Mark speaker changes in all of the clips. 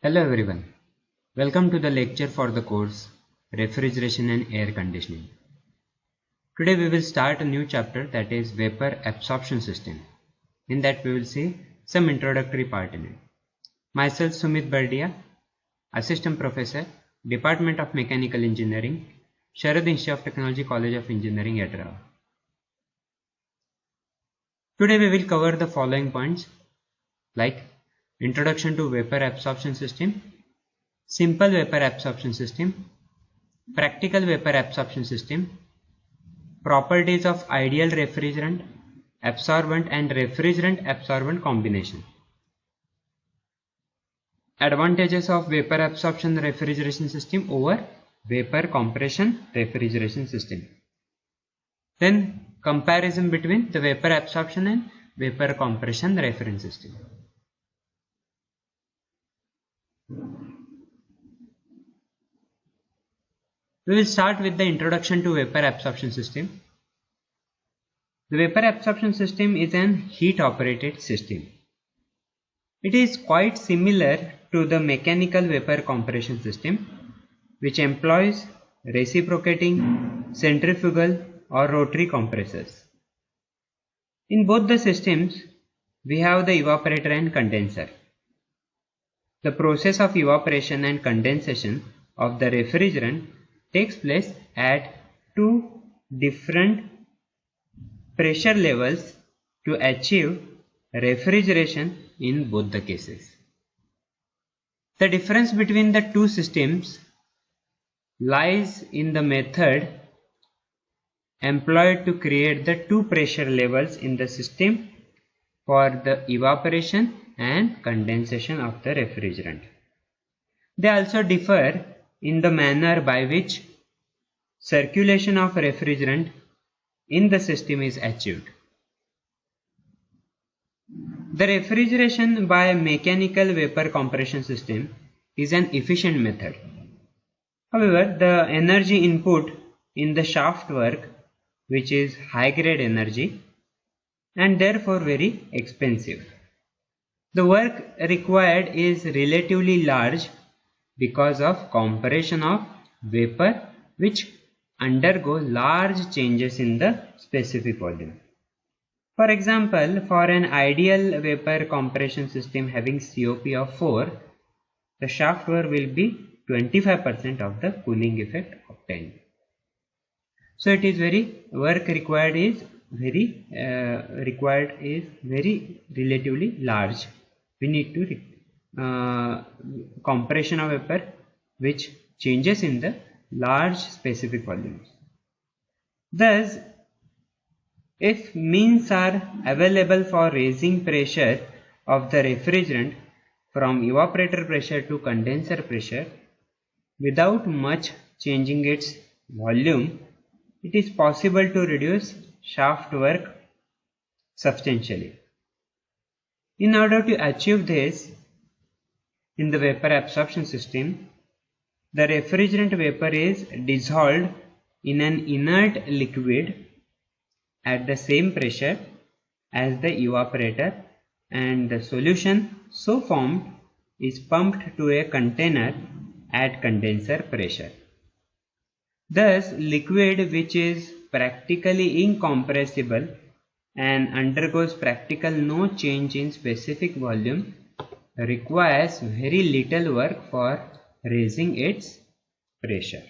Speaker 1: Hello everyone, welcome to the lecture for the course Refrigeration and Air Conditioning. Today we will start a new chapter, that is Vapor Absorption System. In that we will see some introductory part in it. Myself Sumit Bardia, Assistant Professor, Department of Mechanical Engineering, Sharad Institute of Technology, College of Engineering, Hyderabad. Today we will cover the following points like Introduction to Vapor Absorption System, Simple Vapor Absorption System, Practical Vapor Absorption System, Properties of Ideal Refrigerant, Absorbent and Refrigerant Absorbent Combination, Advantages of Vapor Absorption Refrigeration System over Vapor Compression Refrigeration System. Then comparison between the Vapor Absorption and Vapor Compression Reference System. We will start with the introduction to Vapor Absorption System. The Vapor Absorption System is an heat-operated system. It is quite similar to the mechanical vapor compression system, which employs reciprocating, centrifugal or rotary compressors. In both the systems, we have the evaporator and condenser. The process of evaporation and condensation of the refrigerant takes place at two different pressure levels to achieve refrigeration in both the cases. The difference between the two systems lies in the method employed to create the two pressure levels in the system for the evaporation and condensation of the refrigerant. They also differ in the manner by which circulation of refrigerant in the system is achieved. The refrigeration by mechanical vapor compression system is an efficient method. However, the energy input in the shaft work, which is high grade energy and therefore very expensive. The work required is relatively large because of compression of vapor, which undergo large changes in the specific volume. For example, for an ideal vapor compression system having COP of 4, the shaft work will be 25% of the cooling effect obtained. So it is work required is very relatively large. We need to compression of vapor which changes in the large specific volumes. Thus, if means are available for raising pressure of the refrigerant from evaporator pressure to condenser pressure without much changing its volume, it is possible to reduce shaft work substantially. In order to achieve this, in the vapor absorption system, the refrigerant vapor is dissolved in an inert liquid at the same pressure as the evaporator, and the solution so formed is pumped to a container at condenser pressure. Thus, liquid which is practically incompressible and undergoes practical no change in specific volume requires very little work for raising its pressure.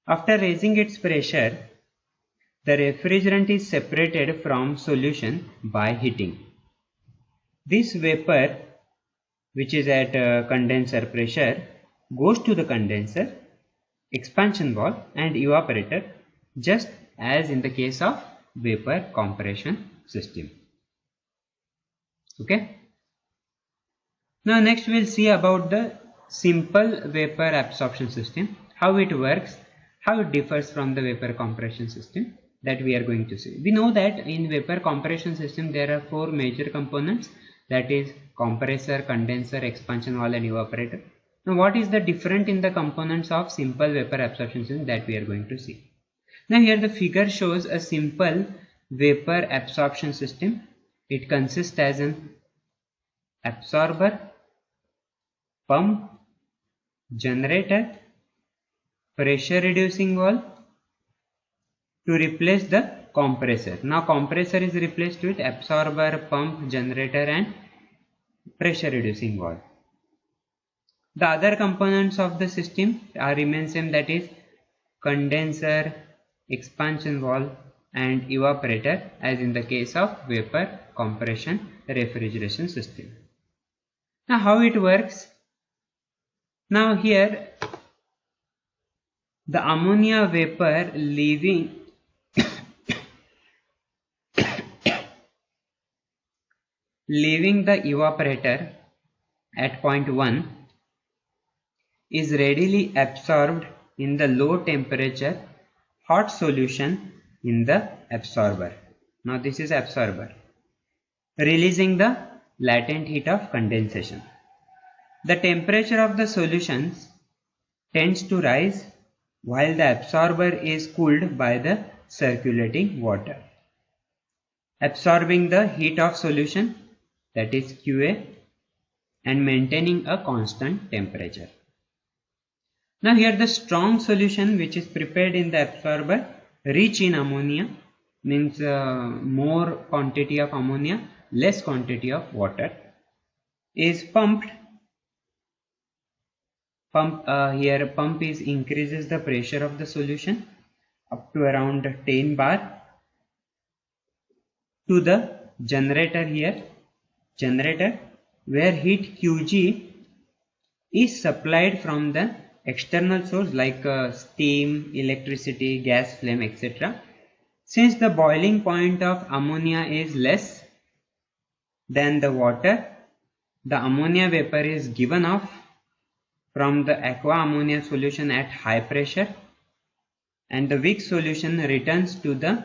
Speaker 1: After raising its pressure, the refrigerant is separated from solution by heating. This vapor, which is at condenser pressure, goes to the condenser, expansion valve and evaporator, just as in the case of vapor compression system. Okay. Now next we will see about the simple vapor absorption system, how it works, how it differs from the vapor compression system, that we are going to see. We know that in vapor compression system there are four major components, that is compressor, condenser, expansion valve and evaporator. Now what is the difference in the components of simple vapor absorption system, that we are going to see. Now here the figure shows a simple vapor absorption system. It consists as an absorber, pump, generator, pressure reducing valve to replace the compressor. Now compressor is replaced with absorber, pump, generator and pressure reducing valve. The other components of the system are remain same, that is condenser, expansion valve and evaporator, as in the case of vapor compression refrigeration system. Now how it works? Now here the ammonia vapor leaving the evaporator at point 1 is readily absorbed in the low temperature hot solution in the absorber. Now this is absorber, releasing the latent heat of condensation. The temperature of the solutions tends to rise while the absorber is cooled by the circulating water, absorbing the heat of solution, that is QA, and maintaining a constant temperature. Now here the strong solution which is prepared in the absorber, rich in ammonia, means more quantity of ammonia, less quantity of water, is pumped. Here pump is increases the pressure of the solution up to around 10 bar to the generator here, where heat Qg is supplied from the external source like steam, electricity, gas flame, etc. Since the boiling point of ammonia is less than the water, the ammonia vapor is given off from the aqua ammonia solution at high pressure, and the weak solution returns to the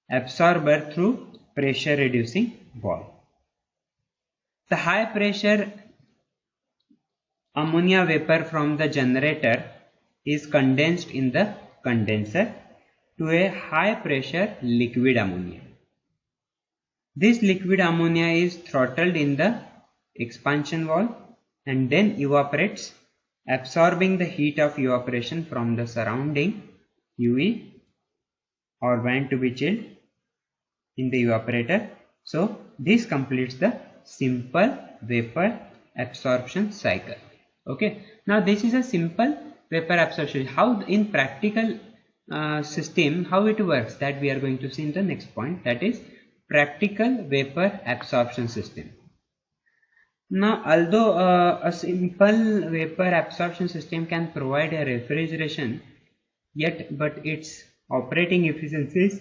Speaker 1: absorber through pressure reducing valve. The high pressure ammonia vapor from the generator is condensed in the condenser to a high pressure liquid ammonia. This liquid ammonia is throttled in the expansion valve and then evaporates, absorbing the heat of evaporation from the surrounding UV or vent to be chilled in the evaporator. So this completes the simple vapor absorption cycle. Okay, now this is a simple vapor absorption. How in practical system how it works, that we are going to see in the next point, that is practical vapor absorption system. Now although a simple vapor absorption system can provide a refrigeration, but its operating efficiency is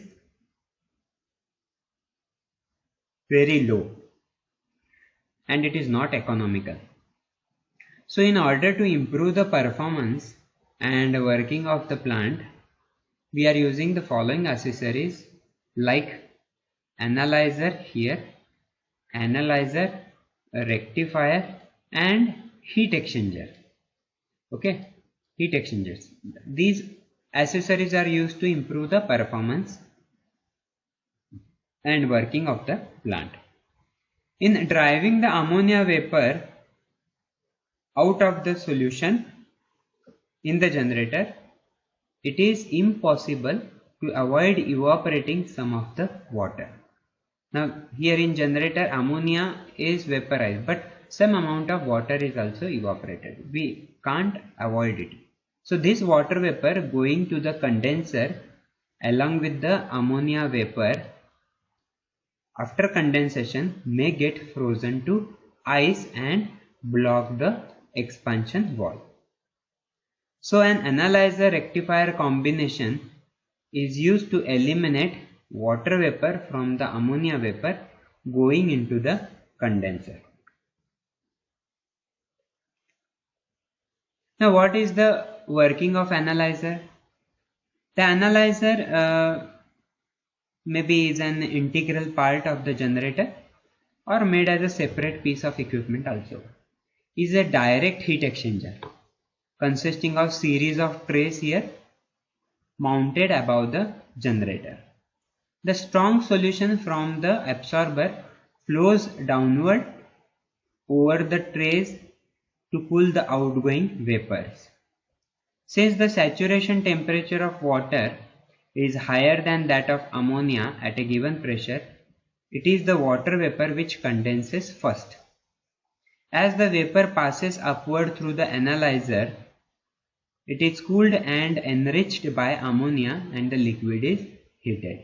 Speaker 1: very low and it is not economical. So in order to improve the performance and working of the plant, we are using the following accessories like analyzer here, analyzer, a rectifier and heat exchanger. Okay, heat exchangers. These accessories are used to improve the performance and working of the plant. In driving the ammonia vapor out of the solution in the generator, it is impossible to avoid evaporating some of the water. Now here in generator ammonia is vaporized, but some amount of water is also evaporated. We can't avoid it. So this water vapor going to the condenser along with the ammonia vapor after condensation may get frozen to ice and block the expansion valve. So an analyzer rectifier combination is used to eliminate water vapor from the ammonia vapor going into the condenser. Now what is the working of analyzer? The analyzer maybe is an integral part of the generator or made as a separate piece of equipment also. Is a direct heat exchanger consisting of series of trays here mounted above the generator. The strong solution from the absorber flows downward over the trays to cool the outgoing vapors. Since the saturation temperature of water is higher than that of ammonia at a given pressure, it is the water vapor which condenses first. As the vapor passes upward through the analyzer, it is cooled and enriched by ammonia and the liquid is heated.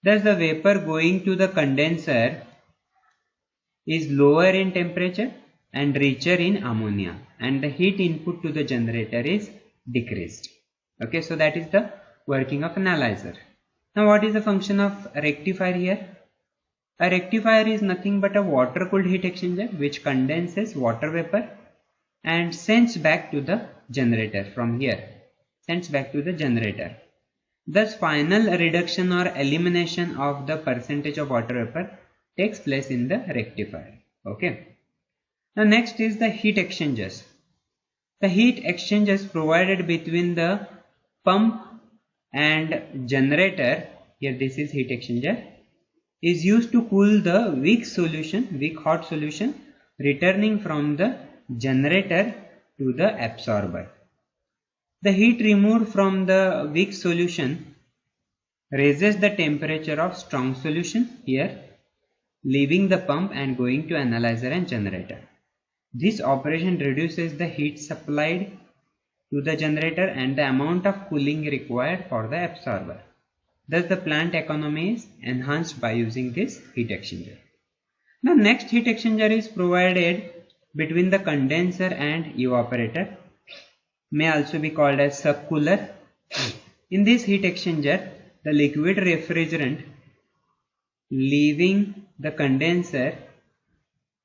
Speaker 1: Thus the vapor going to the condenser is lower in temperature and richer in ammonia, and the heat input to the generator is decreased. Okay, so that is the working of analyzer. Now what is the function of rectifier here? A rectifier is nothing but a water cooled heat exchanger which condenses water vapor and sends back to the generator from here, sends back to the generator. Thus final reduction or elimination of the percentage of water vapor takes place in the rectifier. Okay. Now next is the heat exchangers. The heat exchangers provided between the pump and generator, here this is heat exchanger, is used to cool the weak hot solution returning from the generator to the absorber. The heat removed from the weak solution raises the temperature of strong solution here, leaving the pump and going to analyzer and generator. This operation reduces the heat supplied to the generator and the amount of cooling required for the absorber. Thus the plant economy is enhanced by using this heat exchanger. Now next heat exchanger is provided between the condenser and evaporator, may also be called as subcooler. In this heat exchanger, the liquid refrigerant leaving the condenser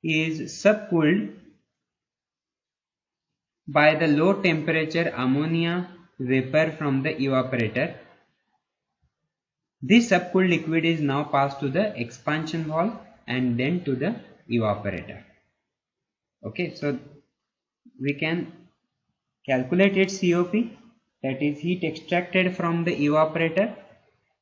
Speaker 1: is subcooled by the low temperature ammonia vapor from the evaporator. This subcooled liquid is now passed to the expansion valve and then to the evaporator. Okay, so we can calculate its COP, that is heat extracted from the evaporator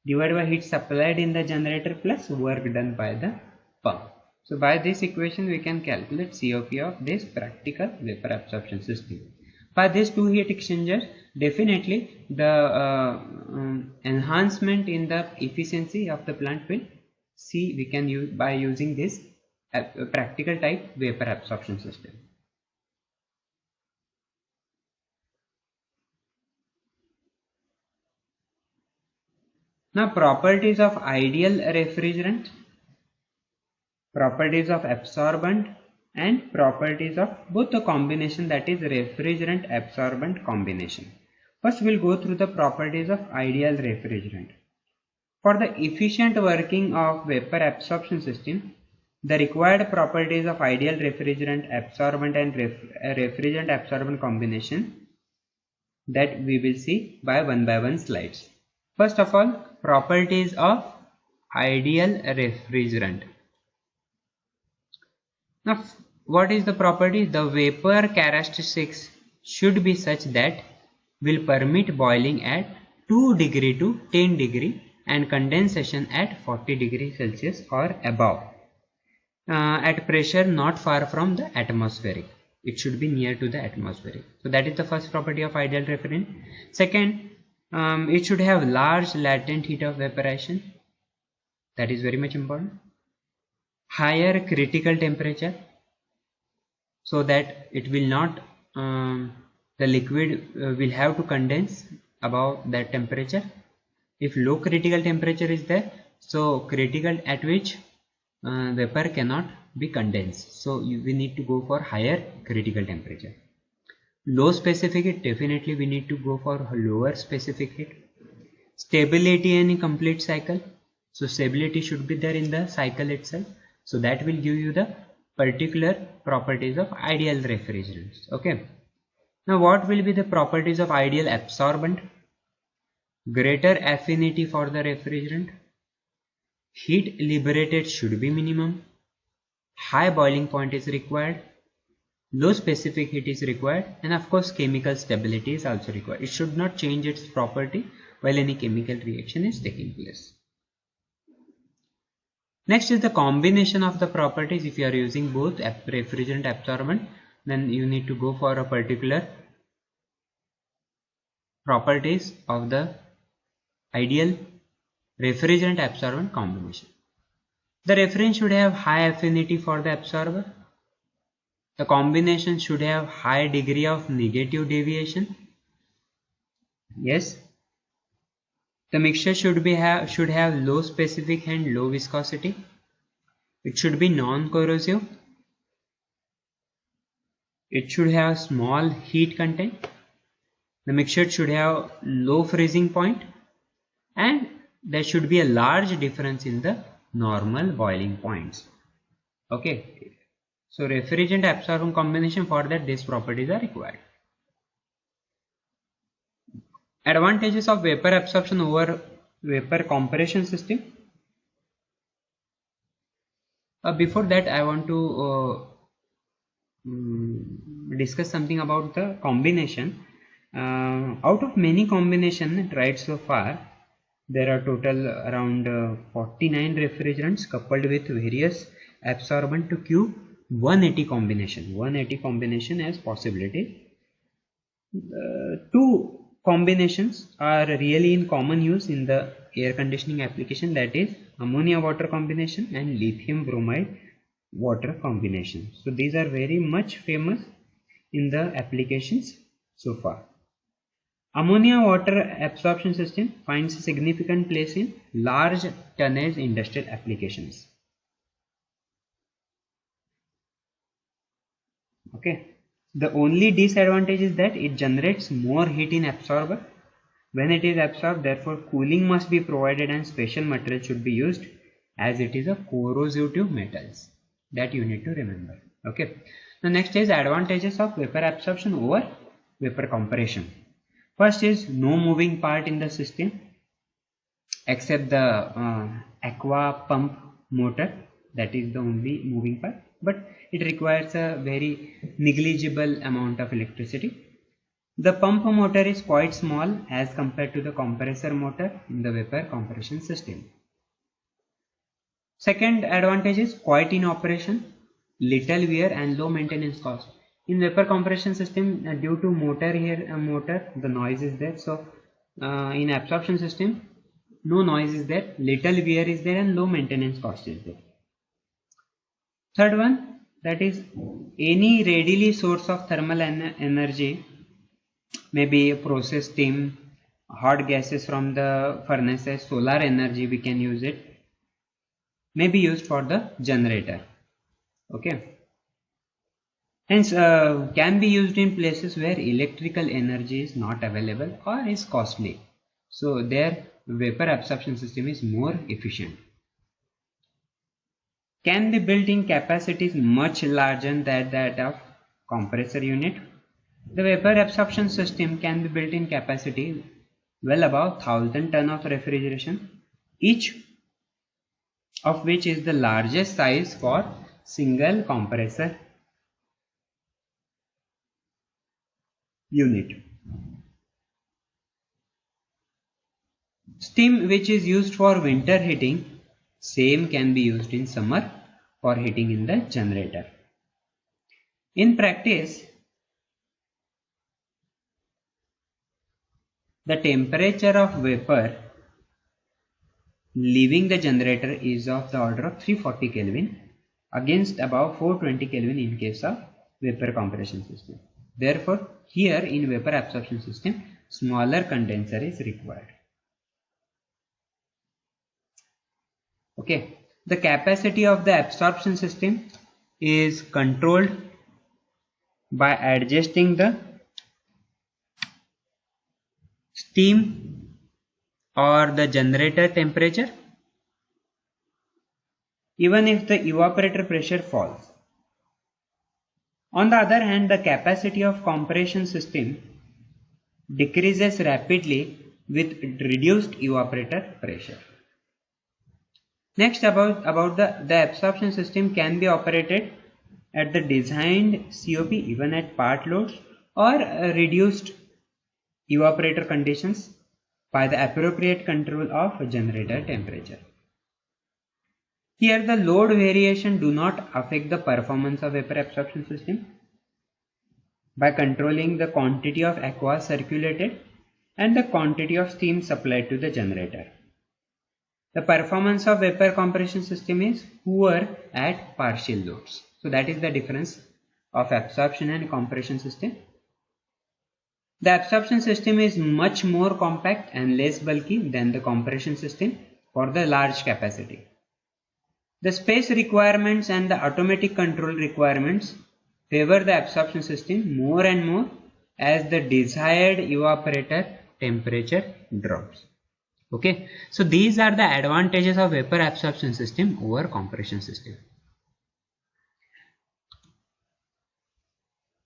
Speaker 1: divided by heat supplied in the generator plus work done by the pump. So by this equation we can calculate COP of this practical vapor absorption system. By these two heat exchangers, definitely the enhancement in the efficiency of the plant will see we can use by using this practical type vapor absorption system. Now properties of ideal refrigerant, properties of absorbent, and properties of both the combination, that is refrigerant absorbent combination. First we will go through the properties of ideal refrigerant. For the efficient working of vapor absorption system, the required properties of ideal refrigerant absorbent and refrigerant absorbent combination that we will see by one slides. First of all, properties of ideal refrigerant. Now what is the property? The vapor characteristics should be such that will permit boiling at 2 degree to 10 degree and condensation at 40 degree Celsius or above at pressure not far from the atmospheric. It should be near to the atmospheric. So that is the first property of ideal refrigerant. Second, it should have large latent heat of vaporization. That is very much important. Higher critical temperature, so that it will not the liquid will have to condense above that temperature. If low critical temperature is there, so critical at which vapor cannot be condensed, so we need to go for higher critical temperature. Low specific heat, definitely we need to go for lower specific heat. Stability in complete cycle, so stability should be there in the cycle itself, so that will give you the particular properties of ideal refrigerants. Okay, now what will be the properties of ideal absorbent? Greater affinity for the refrigerant, heat liberated should be minimum, high boiling point is required, low specific heat is required, and of course chemical stability is also required. It should not change its property while any chemical reaction is taking place. Next is the combination of the properties. If you are using both refrigerant absorbent, then you need to go for a particular properties of the ideal refrigerant absorbent combination. The refrigerant should have high affinity for the absorber. The combination should have high degree of negative deviation. Yes. The mixture should have low specific and low viscosity. It should be non-corrosive. It should have small heat content. The mixture should have low freezing point, and there should be a large difference in the normal boiling points. Okay, so refrigerant absorbent combination, for that these properties are required. Advantages of vapor absorption over vapor compression system. Before that, I want to discuss something about the combination. Out of many combinations tried so far, there are total around 49 refrigerants coupled with various absorbent to give 180 combination. 180 combination as possibility. Two combinations are really in common use in the air conditioning application, that is ammonia water combination and lithium bromide water combination. So these are very much famous in the applications so far. Ammonia water absorption system finds a significant place in large tonnage industrial applications. Okay. The only disadvantage is that it generates more heat in absorber. When it is absorbed, therefore cooling must be provided and special material should be used, as it is a corrosive to metals. That you need to remember. Okay. The next is advantages of vapor absorption over vapor compression. First is no moving part in the system except the aqua pump motor, that is the only moving part, but it requires a very negligible amount of electricity. The pump motor is quite small as compared to the compressor motor in the vapor compression system. Second advantage is quiet in operation, little wear and low maintenance cost. In vapor compression system, due to motor, the noise is there. So in absorption system, no noise is there, little wear is there, and low maintenance cost is there. Third one, that is any readily source of thermal energy, maybe process steam, hot gases from the furnaces, solar energy, we can use it, may be used for the generator. Okay. Hence, can be used in places where electrical energy is not available or is costly. So, their vapor absorption system is more efficient. Can be built in capacities much larger than that of compressor unit. The vapor absorption system can be built in capacity well above 1000 ton of refrigeration, each of which is the largest size for single compressor unit. Steam which is used for winter heating, same can be used in summer for heating in the generator. In practice, the temperature of vapor leaving the generator is of the order of 340 Kelvin against above 420 Kelvin in case of vapor compression system. Therefore, here in vapor absorption system, smaller condenser is required. Okay, the capacity of the absorption system is controlled by adjusting the steam or the generator temperature, even if the evaporator pressure falls. On the other hand, the capacity of compression system decreases rapidly with reduced evaporator pressure. Next, about the absorption system can be operated at the designed COP even at part loads or reduced evaporator conditions by the appropriate control of generator temperature. Here the load variation do not affect the performance of vapor absorption system. by controlling the quantity of aqua circulated and the quantity of steam supplied to the generator. The performance of vapor compression system is poor at partial loads. So that is the difference of absorption and compression system. The absorption system is much more compact and less bulky than the compression system for the large capacity. The space requirements and the automatic control requirements favor the absorption system more and more as the desired evaporator temperature drops. Okay, so these are the advantages of vapor absorption system over compression system.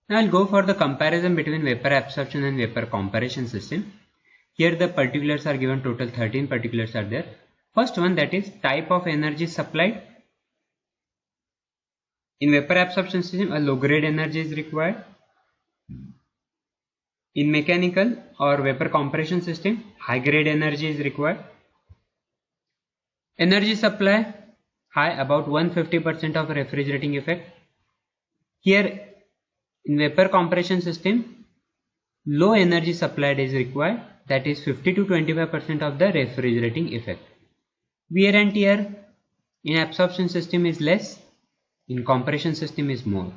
Speaker 1: Now I'll go for the comparison between vapor absorption and vapor compression system. Here the particulars are given, total 13 particulars are there. First one, that is type of energy supplied. In vapor absorption system, a low grade energy is required. In mechanical or vapor compression system, high grade energy is required. Energy supply high, about 150% of refrigerating effect. Here in vapor compression system, low energy supplied is required, that is 50 to 25% of the refrigerating effect. Wear and tear in absorption system is less, in compression system is more.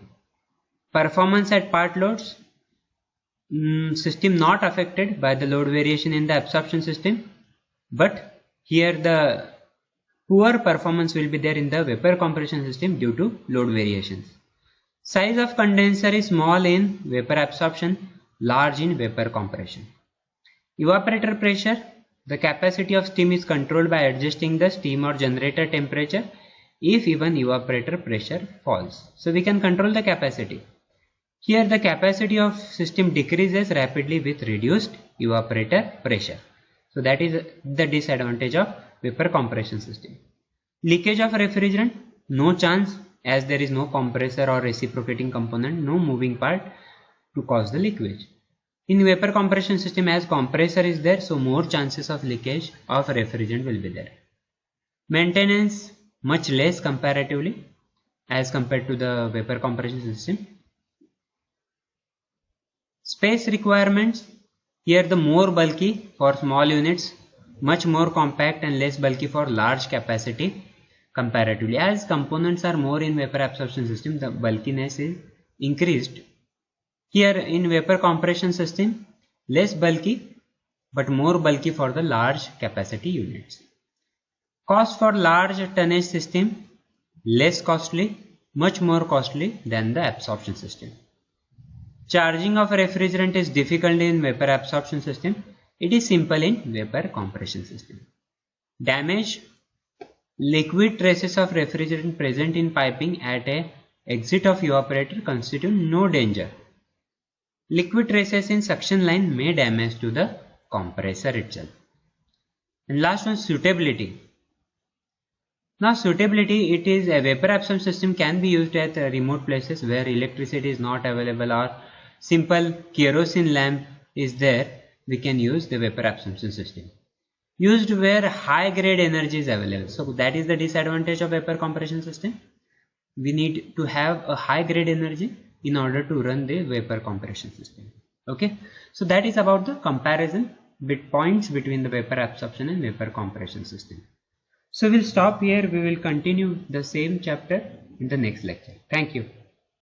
Speaker 1: Performance at part loads, system not affected by the load variation in the absorption system, but here the poor performance will be there in the vapor compression system due to load variations. Size of condenser is small in vapor absorption, large in vapor compression. Evaporator pressure, the capacity of steam is controlled by adjusting the steam or generator temperature if even evaporator pressure falls. So we can control the capacity. Here the capacity of system decreases rapidly with reduced evaporator pressure. So that is the disadvantage of vapor compression system. Leakage of refrigerant, no chance, as there is no compressor or reciprocating component, no moving part to cause the leakage. In vapor compression system, as compressor is there, so more chances of leakage of refrigerant will be there. Maintenance much less comparatively as compared to the vapor compression system. Space requirements, here the more bulky for small units, much more compact and less bulky for large capacity comparatively. As components are more in vapor absorption system, the bulkiness is increased. Here in vapor compression system, less bulky but more bulky for the large capacity units. Cost for large tonnage system, less costly, much more costly than the absorption system. Charging of refrigerant is difficult in vapor absorption system. It is simple in vapor compression system. Damage, liquid traces of refrigerant present in piping at a exit of evaporator constitute no danger. Liquid traces in suction line may damage to the compressor itself. And last one, suitability. Now suitability, it is a vapor absorption system can be used at remote places where electricity is not available or simple kerosene lamp is there, we can use the vapor absorption system. Used where high grade energy is available. So that is the disadvantage of vapor compression system. We need to have a high grade energy in order to run the vapor compression system. Okay, so that is about the comparison with points between the vapor absorption and vapor compression system. So we'll stop here. We will continue the same chapter in the next lecture. Thank you.